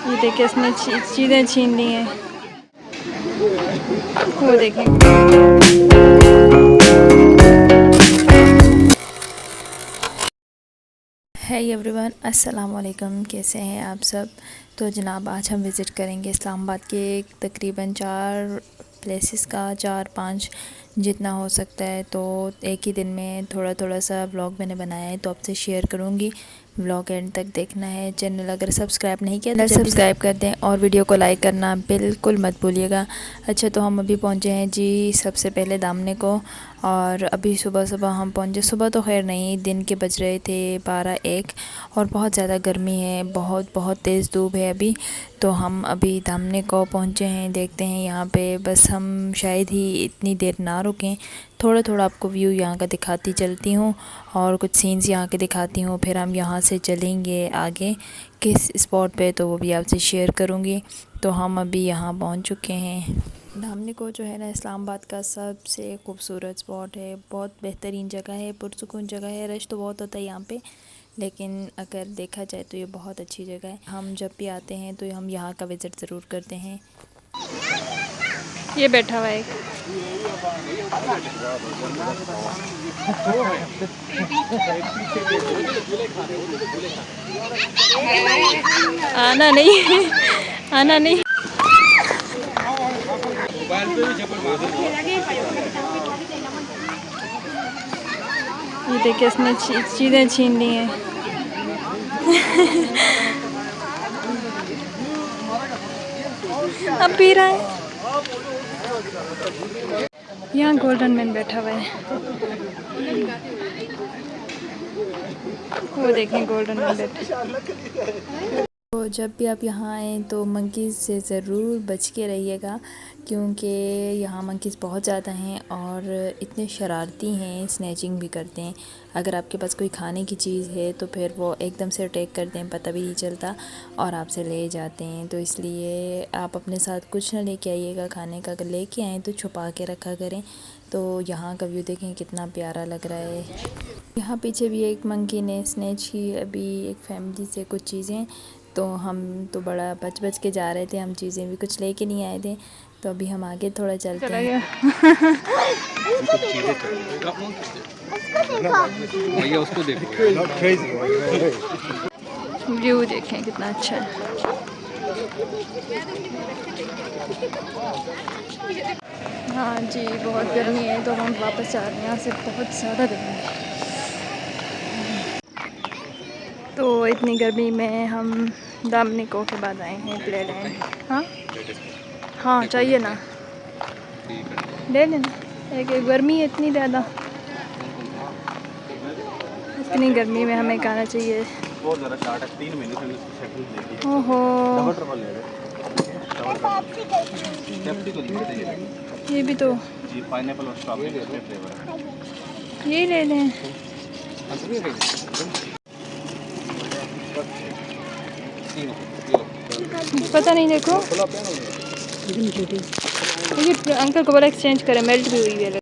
ये देखिए इसने चीज़ें छीन ली हैं। वो देखें। है एवरीवन, अस्सलाम वालेकुम। कैसे हैं आप सब? तो जनाब आज हम विज़िट करेंगे इस्लामाबाद के तकरीबन 4 प्लेसेस का, 4-5 जितना हो सकता है। तो एक ही दिन में थोड़ा थोड़ा सा व्लॉग मैंने बनाया है, तो आपसे शेयर करूँगी। व्लॉग एंड तक देखना है। चैनल अगर सब्सक्राइब नहीं किया तो सब्सक्राइब कर दें और वीडियो को लाइक करना बिल्कुल मत भूलिएगा। अच्छा, तो हम अभी पहुँचे हैं जी सबसे पहले दामने को। और अभी सुबह सुबह हम पहुँचे। सुबह तो खैर नहीं, दिन के बज रहे थे 12-1 और बहुत ज़्यादा गर्मी है, बहुत बहुत तेज़ धूप है अभी। तो हम अभी दामने को पहुँचे हैं। देखते हैं यहाँ पे, बस हम शायद ही इतनी देर ना रुकें। थोड़ा थोड़ा आपको व्यू यहाँ का दिखाती चलती हूँ और कुछ सीन्स यहाँ के दिखाती हूँ। फिर हम यहाँ से चलेंगे आगे किस स्पॉट पे, तो वो भी आपसे शेयर करूँगी। तो हम अभी यहाँ पहुँच चुके हैं। दामने को जो है ना, इस्लामाबाद का सबसे खूबसूरत स्पॉट है। बहुत बेहतरीन जगह है, पुरसुकून जगह है। रश तो बहुत होता है यहाँ पे, लेकिन अगर देखा जाए तो ये बहुत अच्छी जगह है। हम जब भी आते हैं तो हम यहाँ का विज़िट ज़रूर करते हैं। ये बैठा हुआ है एक। आना नहीं आना नहीं। ये देखिए इसने चीज़ें छीन ली हैं। अब पी रहा है। यहाँ गोल्डन मैन बैठा हुआ है। वो देखें गोल्डन मैन बैठा। तो जब भी आप यहाँ आएँ तो मंकीज़ से ज़रूर बच के रहिएगा, क्योंकि यहाँ मंकीज़ बहुत ज़्यादा हैं और इतने शरारती हैं, स्नैचिंग भी करते हैं। अगर आपके पास कोई खाने की चीज़ है तो फिर वो एकदम से अटैक करते हैं, पता भी नहीं चलता और आपसे ले जाते हैं। तो इसलिए आप अपने साथ कुछ ना लेके आइएगा खाने का। अगर लेके आएँ तो छुपा के रखा करें। तो यहाँ का व्यू देखें कितना प्यारा लग रहा है। यहाँ पीछे भी एक मंकी ने स्नैच की अभी एक फैमिली से कुछ चीज़ें। तो हम तो बड़ा बच के जा रहे थे, हम चीज़ें भी कुछ लेके नहीं आए थे। तो अभी हम आगे थोड़ा चलते हैं। भैया उसको देखो, व्यू देखें कितना अच्छा है। हाँ जी, बहुत गर्मी है तो हम वापस जा रहे हैं। यहाँ से बहुत ज़्यादा गर्मी है। तो इतनी गर्मी में हम दामने को के बाद आए हैं प्ले लैंड। हाँ हाँ, चाहिए ना, ले लेना। एक गर्मी है इतनी ज़्यादा, इतनी गर्मी में हमें खाना चाहिए। बहुत ज़्यादा शार्ट है, 3 महीने से इसकी सेटिंग देखी। ओहो, डबल ट्रबल ले रहे ये भी तो जी, पाइनएप्पल और स्ट्रॉबेरी इसमें फ्लेवर है। ये ले लें। पता नहीं, देखो ये अंकल को बोला एक्सचेंज करें, मेल्ट भी हुई है।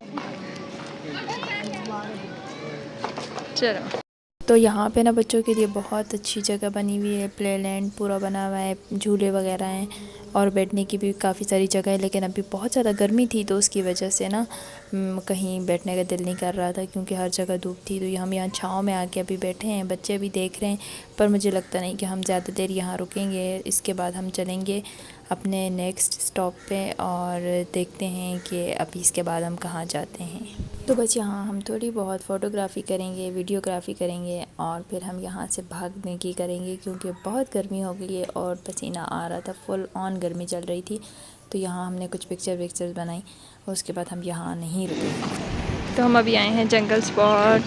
चलो, तो यहाँ पे ना बच्चों के लिए बहुत अच्छी जगह बनी हुई है। प्ले लैंड पूरा बना हुआ है, झूले वगैरह हैं और बैठने की भी काफ़ी सारी जगह है। लेकिन अभी बहुत ज़्यादा गर्मी थी तो उसकी वजह से ना कहीं बैठने का दिल नहीं कर रहा था, क्योंकि हर जगह धूप थी। तो हम यहाँ छाँव में आके अभी बैठे हैं, बच्चे भी देख रहे हैं। पर मुझे लगता नहीं कि हम ज़्यादा देर यहाँ रुकेंगे। इसके बाद हम चलेंगे अपने नेक्स्ट स्टॉप पे और देखते हैं कि अभी इसके बाद हम कहाँ जाते हैं। तो बस यहाँ हम थोड़ी बहुत फ़ोटोग्राफ़ी करेंगे, वीडियोग्राफ़ी करेंगे और फिर हम यहाँ से भागने की करेंगे, क्योंकि बहुत गर्मी हो गई है और पसीना आ रहा था, फुल ऑन गर्मी चल रही थी। तो यहाँ हमने कुछ पिक्चर्स बनाई, उसके बाद हम यहाँ नहीं रुके। तो हम अभी आए हैं जंगल स्पॉट।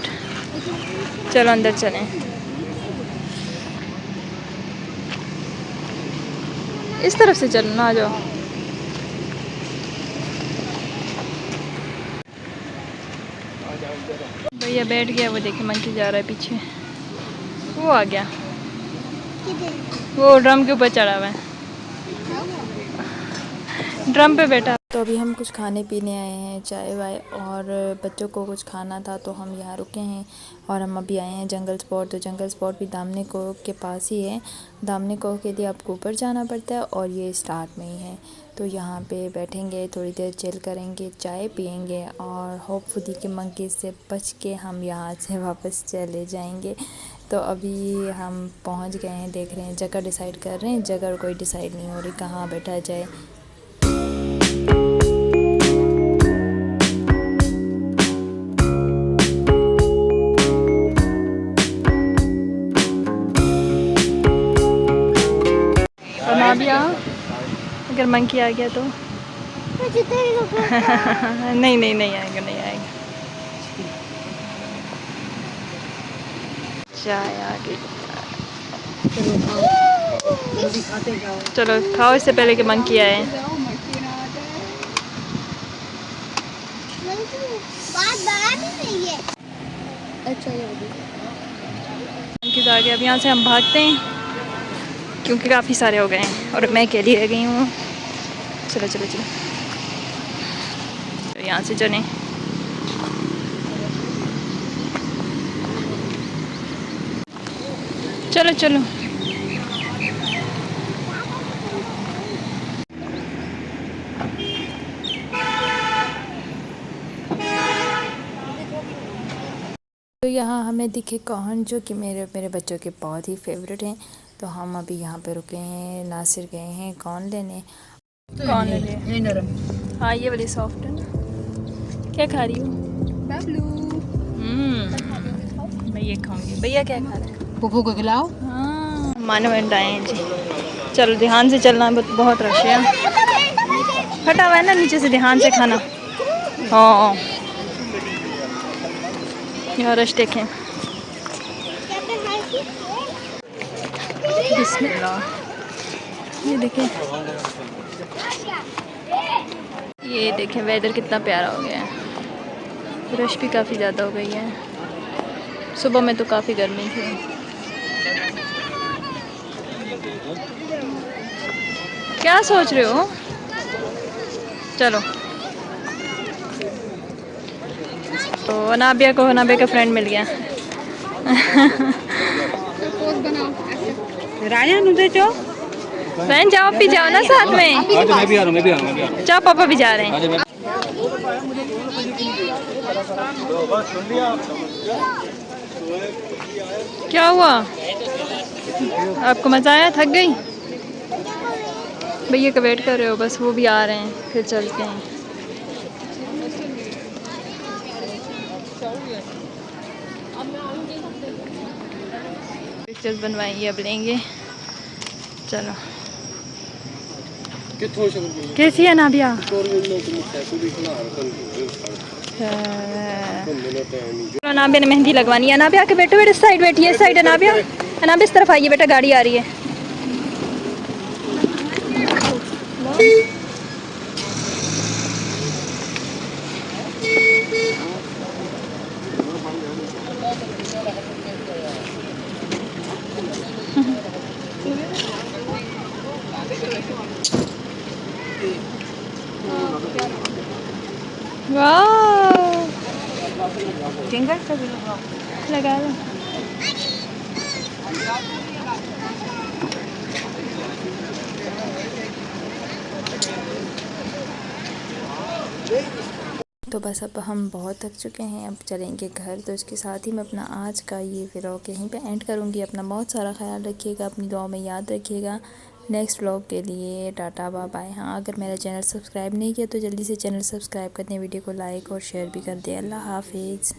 चलो अंदर चलें। इस तरफ से चलना, आ जाओ। भैया बैठ गया, वो देखे मंकी जा रहा है पीछे। वो आ गया, वो ड्रम के ऊपर चढ़ा हुआ है, ड्रम पे बैठा। तो अभी हम कुछ खाने पीने आए हैं, चाय वाय, और बच्चों को कुछ खाना था तो हम यहाँ रुके हैं। और हम अभी आए हैं जंगल स्पॉट। तो जंगल स्पॉट भी दामनी को के पास ही है। दामनी को के लिए आपको ऊपर जाना पड़ता है और ये स्टार्ट में ही है। तो यहाँ पे बैठेंगे, थोड़ी देर चिल करेंगे, चाय पियेंगे और होपफुली कि मंकी से बच के हम यहाँ से वापस चले जाएंगे। तो अभी हम पहुँच गए हैं, देख रहे हैं, जगह डिसाइड कर रहे हैं। जगह कोई डिसाइड नहीं हो रही कहाँ बैठा जाए। नाबिया, अगर मंकी आ गया तो नहीं नहीं नहीं आएगा, नहीं आएगा। चाय आ गई। चलो खाओ इससे पहले कि मंकी आए। मंकी आ गया। अब यहाँ से हम भागते हैं क्योंकि काफ़ी सारे हो गए हैं और मैं अकेली रह गई हूँ। चलो चलो चलो, तो यहाँ से चलें। चलो चलो। तो यहाँ हमें दिखे कौन, जो कि मेरे बच्चों के बहुत ही फेवरेट हैं। तो हम अभी यहाँ पे रुके हैं। नासिर गए हैं कौन लेने। कौन ले रहे? हाँ ये वाली सॉफ्ट है ना। क्या खा रही हो? मैं ये खाऊंगी। भैया क्या खा रहे हैं? पुप्पू को खिलाओ। हाँ मानवेंट आए हैं जी। चलो ध्यान से चलना, बहुत रश है। फटा हुआ है ना नीचे से, ध्यान से खाना। हाँ यहाँ रश देखें। बिस्मिल्लाह। ये देखें, ये देखें वेदर कितना प्यारा हो गया है। रश भी काफ़ी ज़्यादा हो गई है। सुबह में तो काफ़ी गर्मी थी। क्या सोच रहे हो? चलो। तो अनाबिया को अनाबिया का फ्रेंड मिल गया। राया नुदे चो बहन जाओ, भी जाओ ना साथ में। मैं भी आ रहा हूँ। जाओ, पापा भी जा रहे हैं। क्या हुआ? आपको मज़ा आया? थक गई? भैया का वेट कर रहे हो? बस वो भी आ रहे हैं, फिर चलते हैं। पिक्चर्स बनवाएंगे, अब लेंगे। चलो। कैसी है नाबिया? नाबिया ने मेहंदी लगवानी है। नाबिया के बेटे बेटे साइड बैठिए, इस साइड है नाबिया। नाबिया इस तरफ आइए बेटा, गाड़ी आ रही है। वाह, फिंगर से लगा लो। तो बस अब हम बहुत थक चुके हैं, अब चलेंगे घर। तो इसके साथ ही मैं अपना आज का ये व्लॉग यहीं पे एंड करूँगी। अपना बहुत सारा ख्याल रखिएगा, अपनी दुआ में याद रखिएगा। नेक्स्ट व्लॉग के लिए टाटा बाय बाय। हाँ, अगर मेरा चैनल सब्सक्राइब नहीं किया तो जल्दी से चैनल सब्सक्राइब कर दें, वीडियो को लाइक और शेयर भी कर दें। अल्लाह हाफिज़।